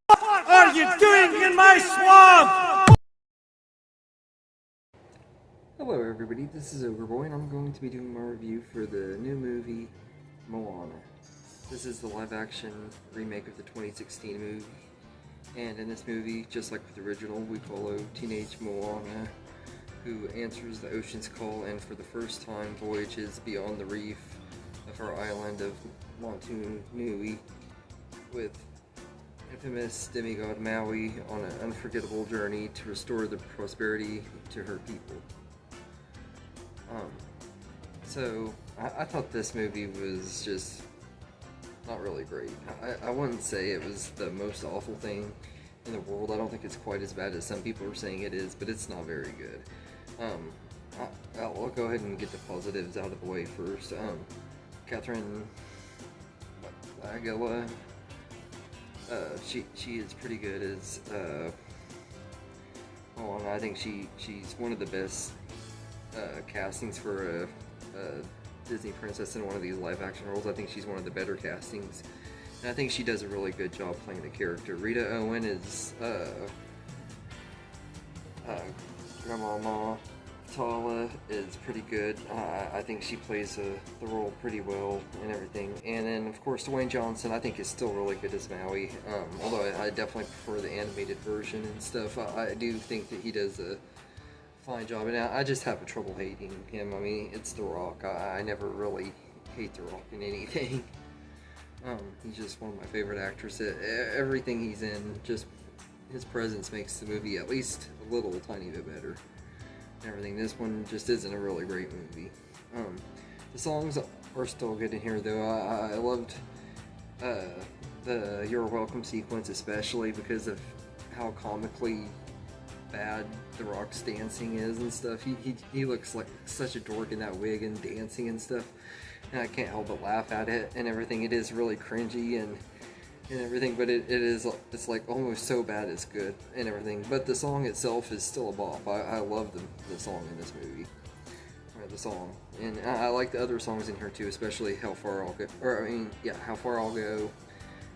What are you doing in my swamp? Hello everybody, this is Overboy and I'm going to be doing my review for the new movie, Moana. This is the live-action remake of the 2016 movie, and in this movie, just like with the original, we follow teenage Moana, who answers the ocean's call and for the first time voyages beyond the reef of our island of Motunui with infamous demigod Maui on an unforgettable journey to restore the prosperity to her people. So I thought this movie was just not really great. I wouldn't say it was the most awful thing in the world. I don't think it's quite as bad as some people are saying it is, but it's not very good. I'll go ahead and get the positives out of the way first. Catherine Agila, she is pretty good as Moana. I think she's one of the best castings for a Disney princess in one of these live-action roles. I think she's one of the better castings, and I think she does a really good job playing the character. Rita Owen is Grandmama Tala is pretty good. I think she plays the role pretty well and everything. And then, of course, Dwayne Johnson, I think is still really good as Maui. Although I definitely prefer the animated version and stuff. I do think that he does a fine job, and I just have trouble hating him. I mean, it's The Rock. I never really hate The Rock in anything. He's just one of my favorite actors. Everything he's in, just his presence makes the movie at least a little tiny bit better. And everything. This one just isn't a really great movie. The songs are still good in here, though. I loved the You're Welcome sequence, especially because of how comically bad The Rock's dancing is and stuff. He looks like such a dork in that wig and dancing and stuff, and I can't help but laugh at it and everything. It is really cringy and everything, but it's like almost so bad it's good and everything. But the song itself is still a bop. I love the song in this movie, or the song, and I like the other songs in here too, especially How Far I'll Go, or I mean, yeah, How Far I'll Go.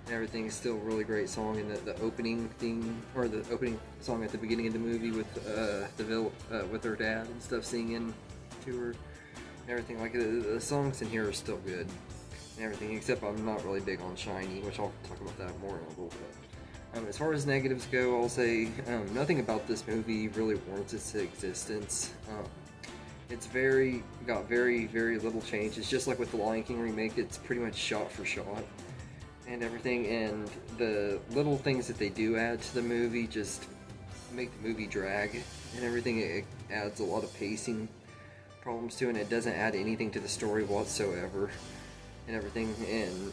And everything is still a really great song, and the opening thing, or the opening song at the beginning of the movie with with her dad and stuff singing to her and everything. Like the songs in here are still good and everything, except I'm not really big on Shiny, which I'll talk about that more in a little bit. As far as negatives go, I'll say nothing about this movie really warrants its existence. It's got very little change. It's just like with the Lion King remake. It's pretty much shot for shot and everything, and the little things that they do add to the movie just make the movie drag and everything. It adds a lot of pacing problems to it, and it doesn't add anything to the story whatsoever and everything, and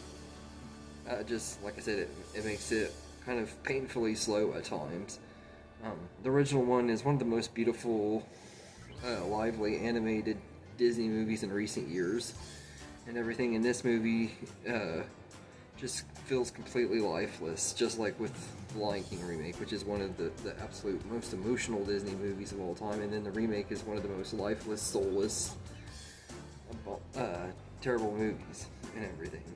just like I said, it makes it kind of painfully slow at times. The original one is one of the most beautiful, lively animated Disney movies in recent years and everything, and this movie just feels completely lifeless, just like with the Lion King remake, which is one of the absolute most emotional Disney movies of all time, and then the remake is one of the most lifeless, soulless, terrible movies and everything.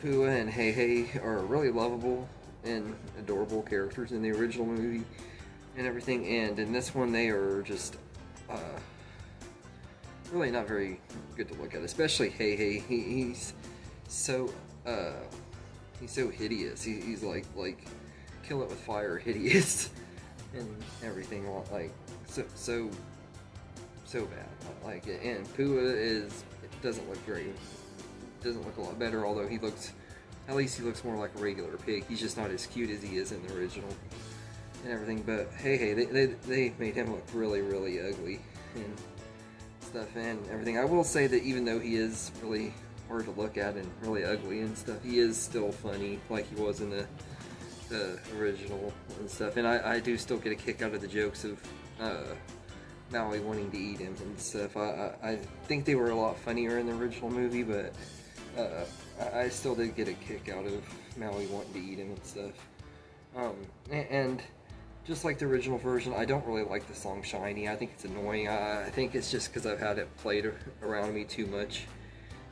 Pua and Hey Hey are really lovable and adorable characters in the original movie and everything, and in this one they are just really not very good to look at, especially Hey Hey. He's so hideous. He's like kill it with fire hideous and everything, like so bad. Like, and Pua doesn't look a lot better, although at least he looks more like a regular pig. He's just not as cute as he is in the original and everything. But Hey Hey, they made him look really ugly and stuff and everything. I will say that even though he is really hard to look at and really ugly and stuff, he is still funny like he was in the original and stuff. And I do still get a kick out of the jokes of Maui wanting to eat him and stuff. I think they were a lot funnier in the original movie, but I still did get a kick out of Maui wanting to eat him and stuff. And just like the original version, I don't really like the song Shiny. I think it's annoying. I think it's just because I've had it played around me too much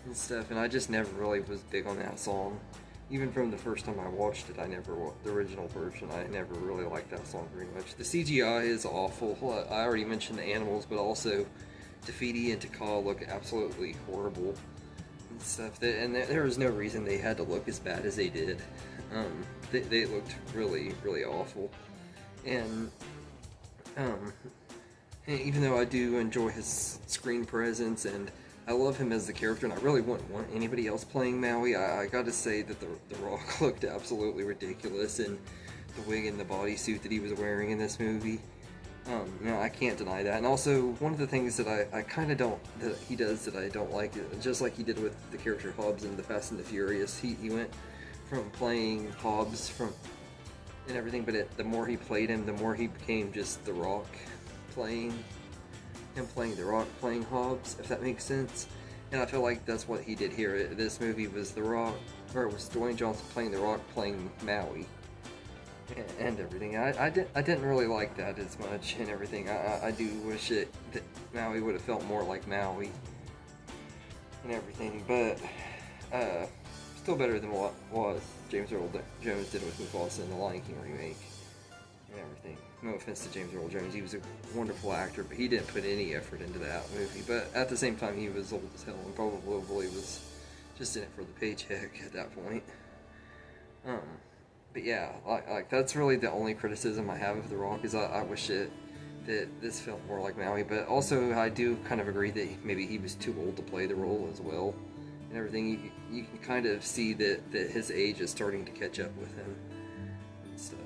and stuff, and I just never really was big on that song even from the first time I watched it, I never the original version. I never really liked that song very much. The CGI is awful. I already mentioned the animals, but also Tafiti and Taka look absolutely horrible and stuff. And there was no reason they had to look as bad as they did. They looked really, really awful. And even though I do enjoy his screen presence and I love him as the character, and I really wouldn't want anybody else playing Maui, I gotta say that the Rock looked absolutely ridiculous in the wig and the bodysuit that he was wearing in this movie. I can't deny that. And also, one of the things that I kind of don't, that he does that I don't like, just like he did with the character Hobbs in The Fast and the Furious, he went from playing Hobbs and everything, but the more he played him, the more he became just The Rock playing The Rock playing Hobbs, if that makes sense. And I feel like that's what he did here. This movie was The Rock, or it was Dwayne Johnson playing The Rock playing Maui and everything. I didn't really like that as much and everything. I do wish that Maui would have felt more like Maui and everything, but still better than what James Earl Jones did with Mufasa in the Lion King remake and everything. No offense to James Earl Jones, he was a wonderful actor, but he didn't put any effort into that movie. But at the same time, he was old as hell and probably was just in it for the paycheck at that point. But yeah, like that's really the only criticism I have of The Rock, is I wish that this felt more like Maui. But also, I do kind of agree that maybe he was too old to play the role as well and everything. You can kind of see that his age is starting to catch up with him and stuff.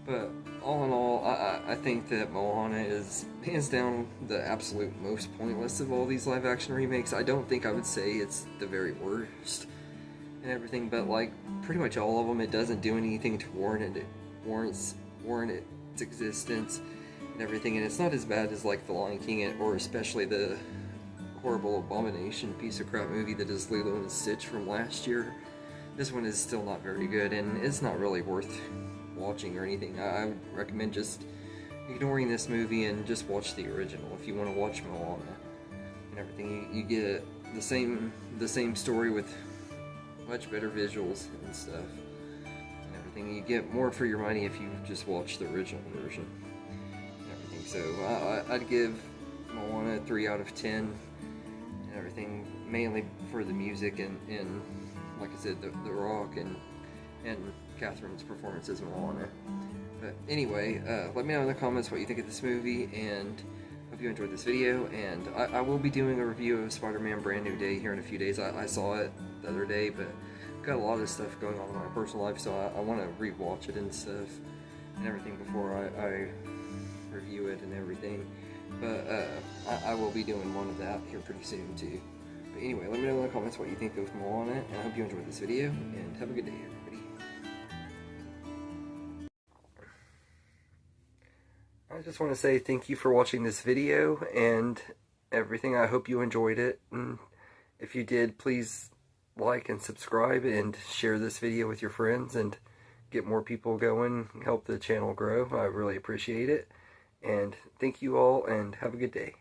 But all in all, I think that Moana is hands down the absolute most pointless of all these live action remakes. I don't think I would say it's the very worst and everything, but like pretty much all of them, it doesn't do anything to warrant its existence and everything. And it's not as bad as like The Lion King, or especially the horrible abomination piece of crap movie that is Lilo and Stitch from last year. This one is still not very good, and it's not really worth watching or anything. I would recommend just ignoring this movie and just watch the original if you want to watch Moana and everything. You get the same story with much better visuals and stuff and everything. You get more for your money if you just watch the original version and everything. So I'd give Moana a 3 out of 10 and everything, mainly for the music and like I said, the Rock and Catherine's performance as Moana. But anyway, let me know in the comments what you think of this movie, and hope you enjoyed this video. And I will be doing a review of Spider-Man Brand New Day here in a few days. I saw it the other day, but I've got a lot of stuff going on in my personal life, so I want to rewatch it and stuff and everything before I review it and everything. But I will be doing one of that here pretty soon too. But anyway, let me know in the comments what you think of Moana, and I hope you enjoyed this video, and have a good day, everybody. I just want to say thank you for watching this video and everything. I hope you enjoyed it, and if you did, please like and subscribe and share this video with your friends and get more people going, help the channel grow. I really appreciate it, and thank you all, and have a good day.